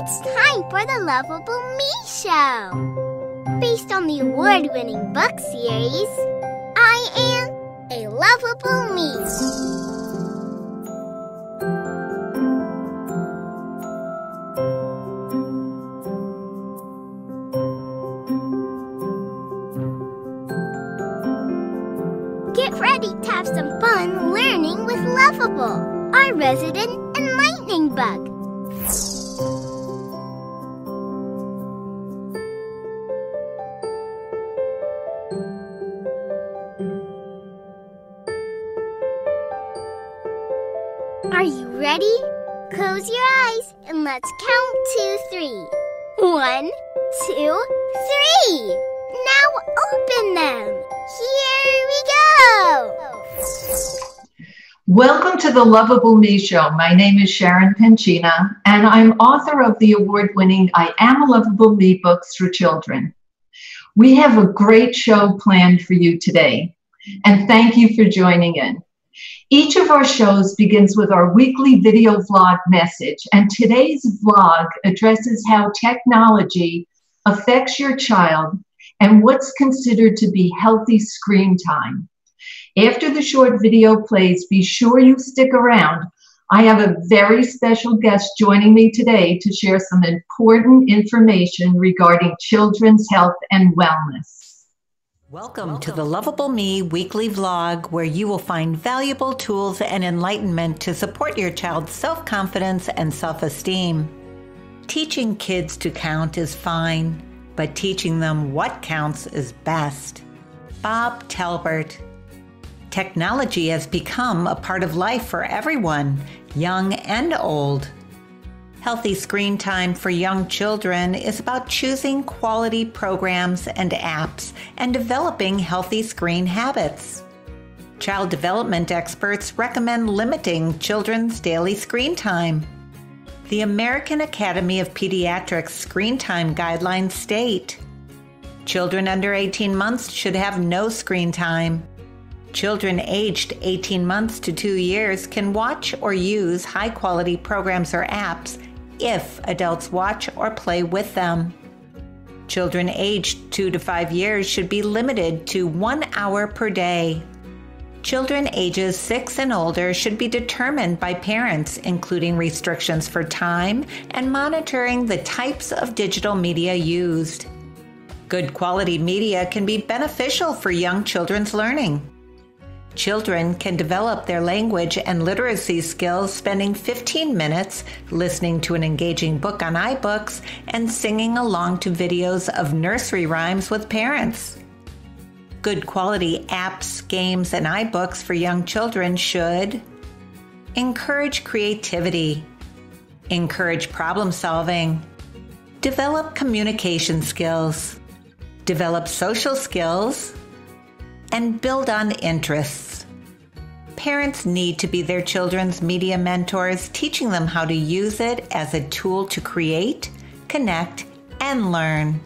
It's time for the Lovable Me Show. Based on the award-winning book series, I Am a Lovable Me. Get ready to have some fun learning with Lovable, our resident enlightening bug. Are you ready? Close your eyes and let's count to 3. 1, 2, 3. Now open them. Here we go. Welcome to the Lovable Me Show. My name is Sharon Pencina, and I'm author of the award-winning I Am a Lovable Me books for children. We have a great show planned for you today, and thank you for joining in. Each of our shows begins with our weekly video vlog message, and today's vlog addresses how technology affects your child and what's considered to be healthy screen time. After the short video plays, be sure you stick around. I have a very special guest joining me today to share some important information regarding children's health and wellness. Welcome to the Lovable Me weekly vlog, where you will find valuable tools and enlightenment to support your child's self-confidence and self-esteem. Teaching kids to count is fine, but teaching them what counts is best. Bob Talbert. Technology has become a part of life for everyone, young and old. Healthy screen time for young children is about choosing quality programs and apps and developing healthy screen habits. Child development experts recommend limiting children's daily screen time. The American Academy of Pediatrics screen time guidelines state, children under 18 months should have no screen time. Children aged 18 months to 2 years can watch or use high-quality programs or apps if adults watch or play with them. Children aged 2 to 5 years should be limited to 1 hour per day. Children ages 6 and older should be determined by parents, including restrictions for time and monitoring the types of digital media used. Good quality media can be beneficial for young children's learning. Children can develop their language and literacy skills spending 15 minutes listening to an engaging book on iBooks and singing along to videos of nursery rhymes with parents. Good quality apps, games, and iBooks for young children should encourage creativity, encourage problem solving, develop communication skills, develop social skills, and build on interests. Parents need to be their children's media mentors, teaching them how to use it as a tool to create, connect, and learn.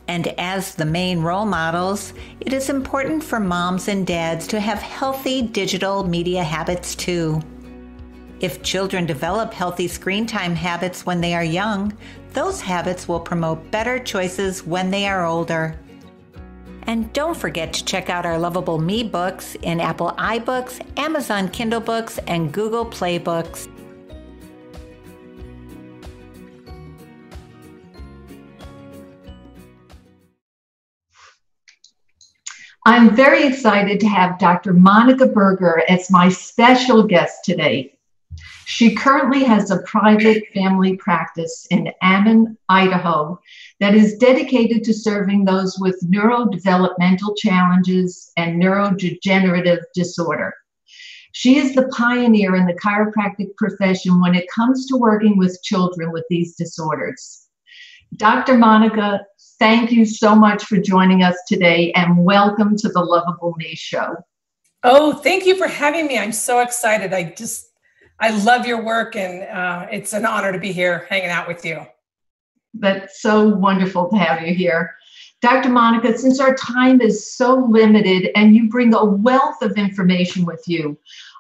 And as the main role models, it is important for moms and dads to have healthy digital media habits too. If children develop healthy screen time habits when they are young, those habits will promote better choices when they are older. And don't forget to check out our Lovable Me books in Apple iBooks, Amazon Kindle Books, and Google Play Books. I'm very excited to have Dr. Monica Berger as my special guest today. She currently has a private family practice in Ammon, Idaho, that is dedicated to serving those with neurodevelopmental challenges and neurodegenerative disorder. She is the pioneer in the chiropractic profession when it comes to working with children with these disorders. Dr. Monica, thank you so much for joining us today, and welcome to the Lovable Me Show. Oh, thank you for having me. I'm so excited. I love your work, and it's an honor to be here hanging out with you. That's so wonderful to have you here. Dr. Monica, since our time is so limited and you bring a wealth of information with you,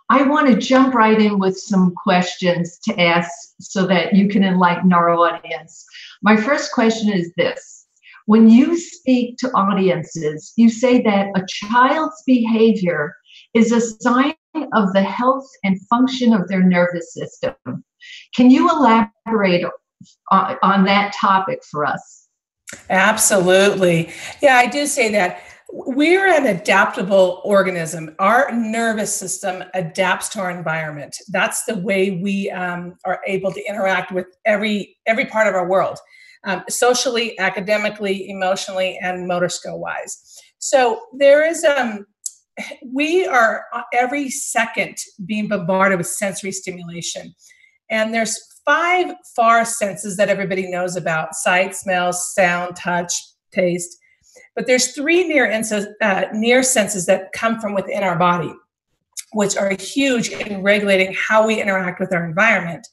I want to jump right in with some questions to ask so that you can enlighten our audience. My first question is this. When you speak to audiences, you say that a child's behavior is a sign of the health and function of their nervous system. Can you elaborate on that topic for us? Absolutely. Yeah, I do say that. We're an adaptable organism. Our nervous system adapts to our environment. That's the way we are able to interact with every part of our world, socially, academically, emotionally, and motor skill wise. So there is, we are every second being bombarded with sensory stimulation. And there's 5 FAR senses that everybody knows about: sight, smell, sound, touch, taste. But there's 3 near senses that come from within our body, which are huge in regulating how we interact with our environment.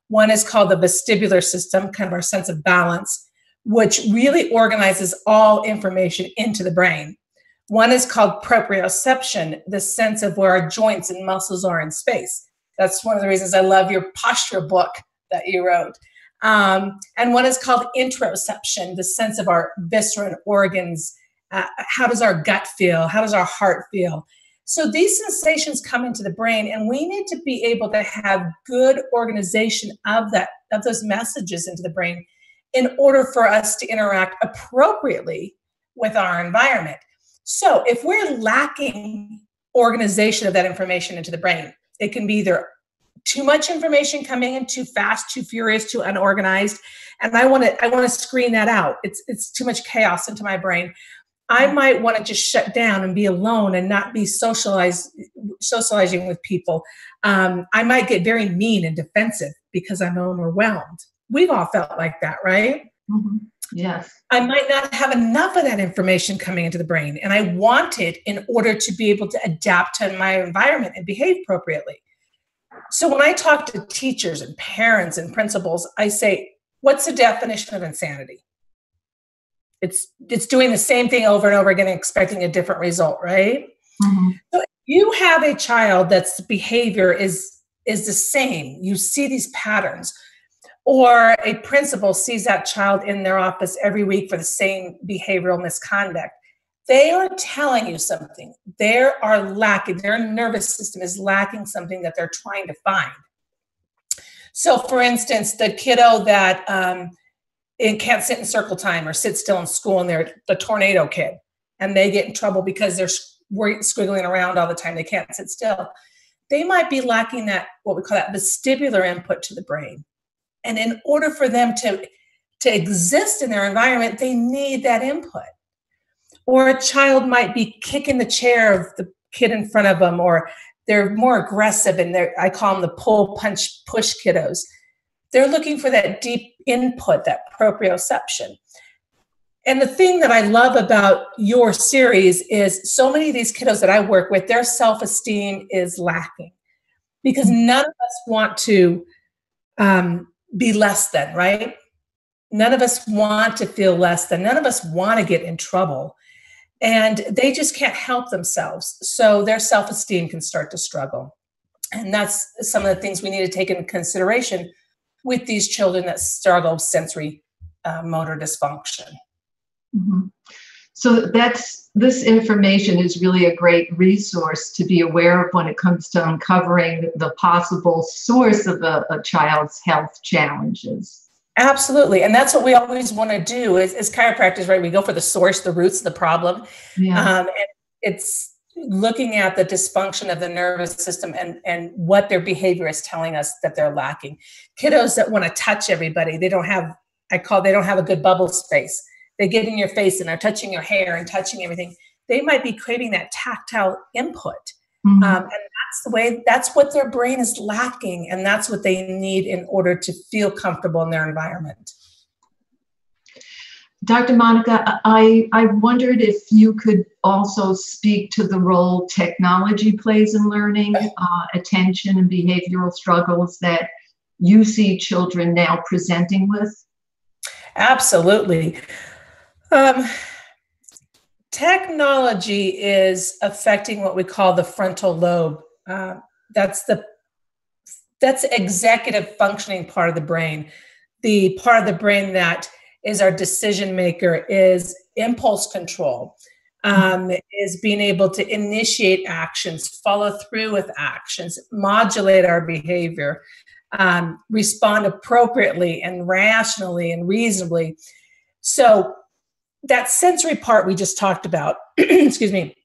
One is called the vestibular system, kind of our sense of balance, which really organizes all information into the brain. One is called proprioception, the sense of where our joints and muscles are in space. That's one of the reasons I love your posture book that you wrote. And one is called interoception, the sense of our viscera and organs. How does our gut feel? How does our heart feel? So these sensations come into the brain, and we need to be able to have good organization of those messages into the brain in order for us to interact appropriately with our environment. So if we're lacking organization of that information into the brain, it can be either too much information coming in, too fast, too furious, too unorganized. And I want to screen that out. It's too much chaos into my brain. I might want to just shut down and be alone and not be socializing with people. I might get very mean and defensive because I'm overwhelmed. We've all felt like that, right? Mm-hmm. Yes. I might not have enough of that information coming into the brain, and I want it in order to be able to adapt to my environment and behave appropriately. So when I talk to teachers and parents and principals, I say, what's the definition of insanity? It's doing the same thing over and over again, expecting a different result, right? Mm-hmm. So if you have a child that's behavior is the same, you see these patterns, or a principal sees that child in their office every week for the same behavioral misconduct, they are telling you something. They are lacking, their nervous system is lacking something that they're trying to find. So for instance, the kiddo that it can't sit in circle time or sit still in school, and they're the tornado kid, and they get in trouble because they're squiggling around all the time. They can't sit still. They might be lacking that, what we call that vestibular input to the brain. And in order for them to exist in their environment, they need that input. Or a child might be kicking the chair of the kid in front of them, or they're more aggressive, and I call them the pull, punch, push kiddos. They're looking for that deep input, that proprioception. And the thing that I love about your series is so many of these kiddos that I work with, their self-esteem is lacking because none of us want to be less than, right? None of us want to feel less than. None of us want to get in trouble. And they just can't help themselves. So their self-esteem can start to struggle. And that's some of the things we need to take into consideration with these children that struggle with sensory motor dysfunction. Mm-hmm. So this information is really a great resource to be aware of when it comes to uncovering the possible source of a child's health challenges. Absolutely. And that's what we always want to do as chiropractors, right? We go for the source, the roots of the problem. Yeah. And it's looking at the dysfunction of the nervous system and what their behavior is telling us that they're lacking. Kiddos that want to touch everybody, they don't have a good bubble space. They get in your face and are touching your hair and touching everything. They might be craving that tactile input. Mm-hmm. And that's what their brain is lacking. And that's what they need in order to feel comfortable in their environment. Dr. Monica, I wondered if you could also speak to the role technology plays in learning, attention and behavioral struggles that you see children now presenting with. Absolutely. Technology is affecting what we call the frontal lobe. that's executive functioning part of the brain. The part of the brain that is our decision maker is impulse control, is being able to initiate actions, follow through with actions, modulate our behavior, respond appropriately and rationally and reasonably. So that sensory part we just talked about, excuse me,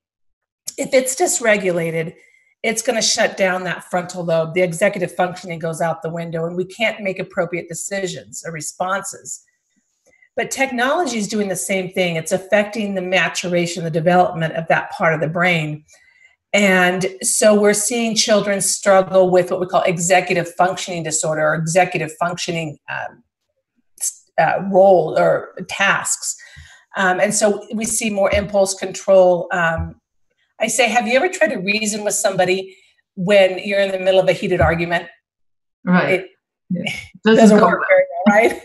if it's dysregulated, it's going to shut down that frontal lobe. The executive functioning goes out the window, and we can't make appropriate decisions or responses. But technology is doing the same thing. It's affecting the maturation, the development of that part of the brain. And so we're seeing children struggle with what we call executive functioning disorder, or executive functioning role or tasks. And so we see more impulse control. I say, have you ever tried to reason with somebody when you're in the middle of a heated argument? Right. It doesn't work very well, right?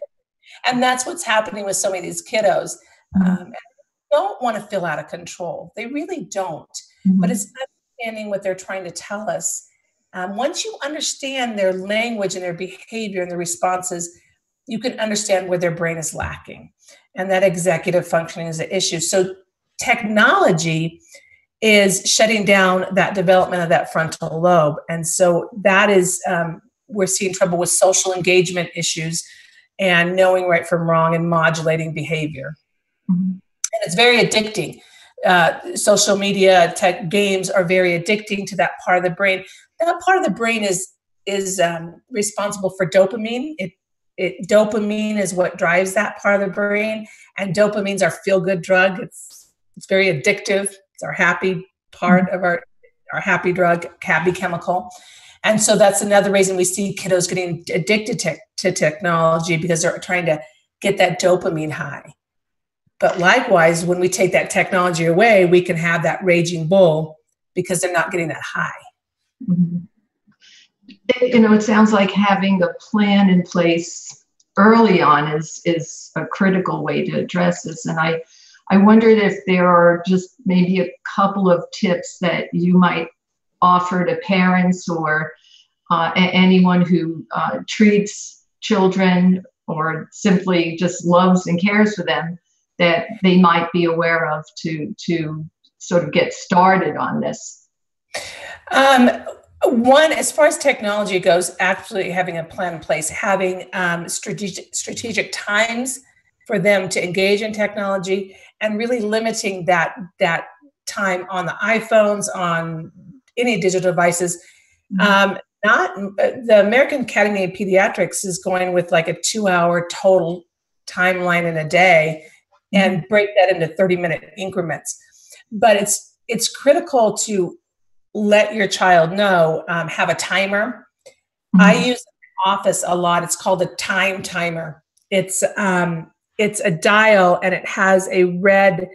And that's what's happening with so many of these kiddos. And they don't want to feel out of control. They really don't. But it's understanding what they're trying to tell us. Once you understand their language and their behavior and their responses, you can understand where their brain is lacking. And that executive functioning is the issue. So technology is shutting down that development of that frontal lobe. And so that is, we're seeing trouble with social engagement issues and knowing right from wrong and modulating behavior. And it's very addicting. Social media, tech, games are very addicting to that part of the brain. That part of the brain is responsible for dopamine. Dopamine is what drives that part of the brain, and dopamine's our feel-good drug. It's very addictive. It's our happy part of our happy drug, happy chemical. And so that's another reason we see kiddos getting addicted to technology, because they're trying to get that dopamine high. But likewise, when we take that technology away, we can have that raging bull because they're not getting that high. It sounds like having a plan in place early on is a critical way to address this. And I wondered if there are just maybe a couple of tips that you might offer to parents or anyone who treats children or simply just loves and cares for them, that they might be aware of to sort of get started on this. One, as far as technology goes, actually having a plan in place, having strategic times for them to engage in technology, and really limiting that time on the iPhones, on any digital devices. The American Academy of Pediatrics is going with like a 2-hour total timeline in a day, and break that into 30-minute increments. But it's critical to let your child know, have a timer. I use it in the office a lot. It's called a time timer. It's a dial, and it has a red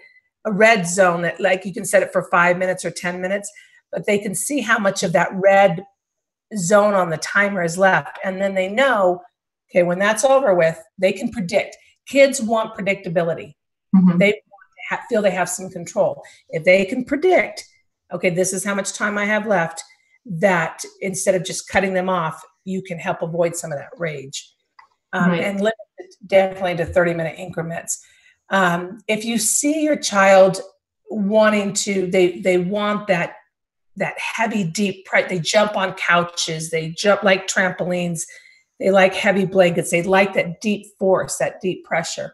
zone that, like, you can set it for 5 minutes or 10 minutes, but they can see how much of that red zone on the timer is left. And then they know, okay, when that's over with, they can predict. Kids want predictability. They want to feel they have some control. If they can predict, okay, this is how much time I have left, that instead of just cutting them off, you can help avoid some of that rage. And limit it definitely to 30-minute increments. If you see your child wanting to, they want that heavy, deep pressure. They jump on couches. They jump like trampolines. They like heavy blankets. They like that deep force, that deep pressure.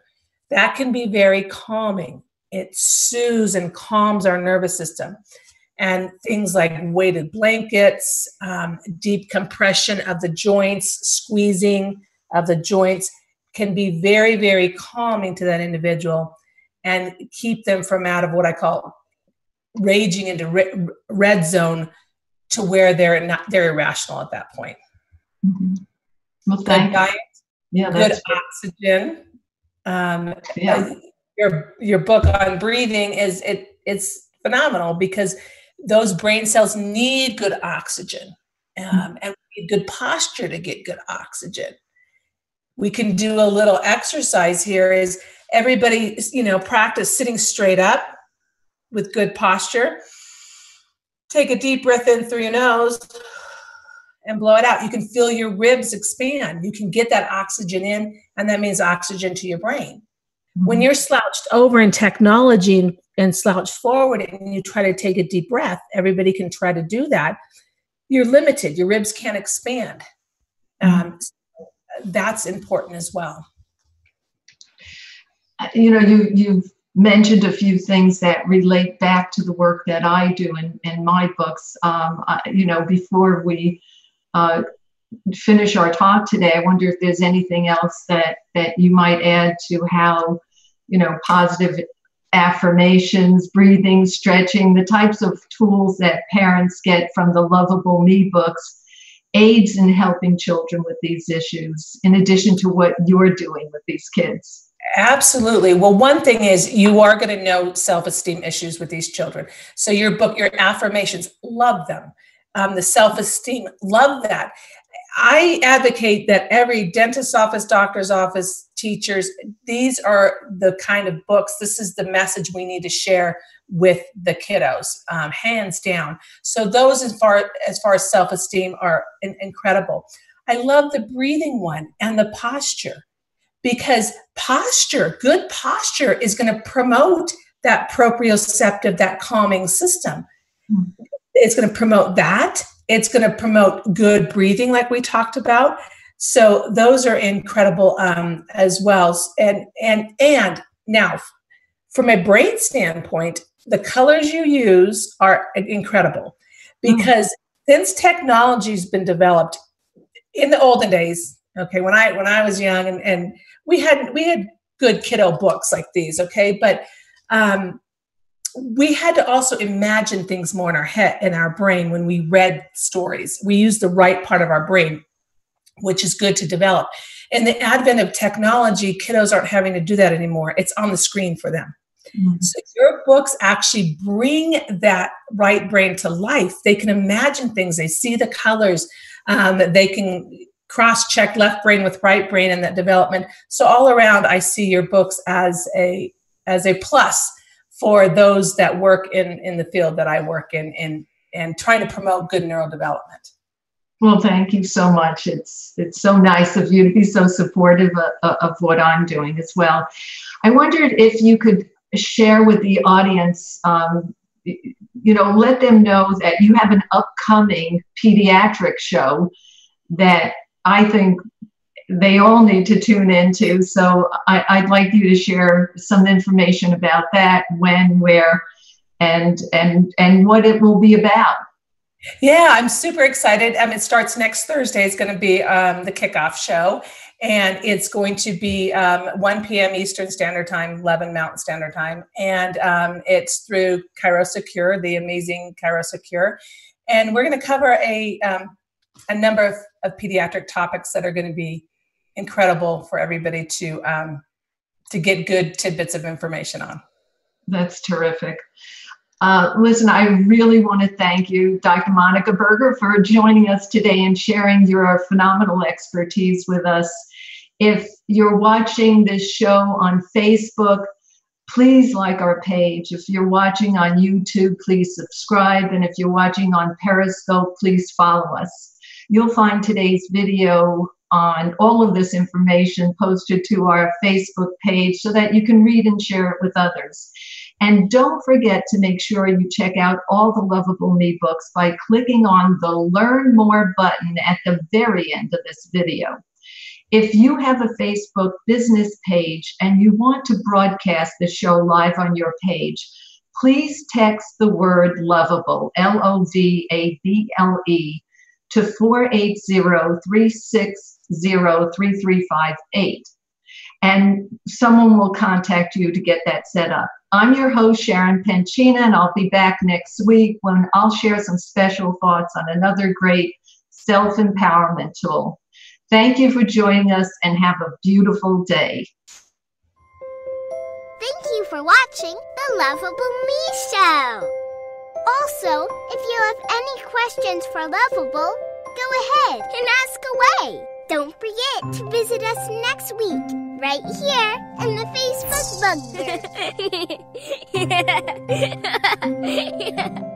That can be very calming. It soothes and calms our nervous system. And things like weighted blankets, deep compression of the joints, squeezing of the joints can be very, very calming to that individual and keep them from out of what I call raging into red zone, to where they're irrational at that point. Well, good diet, good oxygen. Your book on breathing it's phenomenal, because those brain cells need good oxygen, and we need good posture to get good oxygen. We can do a little exercise here. Is everybody, practice sitting straight up with good posture. Take a deep breath in through your nose, and blow it out. You can feel your ribs expand. You can get that oxygen in, and that means oxygen to your brain. When you're slouched over in technology and slouched forward and you try to take a deep breath, everybody can try to do that. You're limited. Your ribs can't expand. That's important as well. You know, you've mentioned a few things that relate back to the work that I do in my books. You know, before we finish our talk today, I wonder if there's anything else that you might add to how, you know, positive affirmations, breathing, stretching, the types of tools that parents get from the Lovable Me books aids in helping children with these issues, in addition to what you're doing with these kids. Absolutely. Well, one thing is you are going to know self-esteem issues with these children. So your book, your affirmations, love them. The self-esteem, love that. I advocate that every dentist's office, doctor's office, teachers, these are the kind of books, this is the message we need to share with the kiddos, hands down. So those as far as self-esteem are incredible. I love the breathing one and the posture, because posture, good posture is going to promote that proprioceptive, that calming system. It's going to promote that. It's going to promote good breathing, like we talked about. So those are incredible as well. And now, from a brain standpoint, the colors you use are incredible, because since technology's been developed in the olden days, okay, when I was young, and we had good kiddo books like these, okay, but we had to also imagine things more in our head, in our brain, when we read stories. We used the right part of our brain, which is good to develop. In the advent of technology, kiddos aren't having to do that anymore. It's on the screen for them. So your books actually bring that right brain to life. They can imagine things. They see the colors. They can cross-check left brain with right brain in that development. So all around, I see your books as a plus for those that work in the field that I work in and trying to promote good neurodevelopment. Well, thank you so much. It's so nice of you to be so supportive of what I'm doing as well. I wondered if you could share with the audience, you know, let them know that you have an upcoming pediatric show that I think they all need to tune into. So I'd like you to share some information about that, when, where, and what it will be about. Yeah, I'm super excited. It starts next Thursday. It's going to be the kickoff show, and it's going to be 1 p.m. Eastern Standard Time, 11 Mountain Standard Time, and it's through ChiroSecure, the amazing ChiroSecure, and we're going to cover a number of pediatric topics that are going to be incredible for everybody to get good tidbits of information on. That's terrific. Listen, I really want to thank you, Dr. Monica Berger, for joining us today and sharing your phenomenal expertise with us. If you're watching this show on Facebook, please like our page. If you're watching on YouTube, please subscribe. And if you're watching on Periscope, please follow us. You'll find today's video on all of this information posted to our Facebook page so that you can read and share it with others. And don't forget to make sure you check out all the Lovable Me books by clicking on the Learn More button at the very end of this video. If you have a Facebook business page and you want to broadcast the show live on your page, please text the word Lovable, Lovable, to 480-360-3358. And someone will contact you to get that set up. I'm your host, Sharon Penchina, and I'll be back next week when I'll share some special thoughts on another great self-empowerment tool. Thank you for joining us, and have a beautiful day. Thank you for watching the Lovable Me Show. Also, if you have any questions for Lovable, go ahead and ask away. Don't forget to visit us next week, right here in the Facebook book.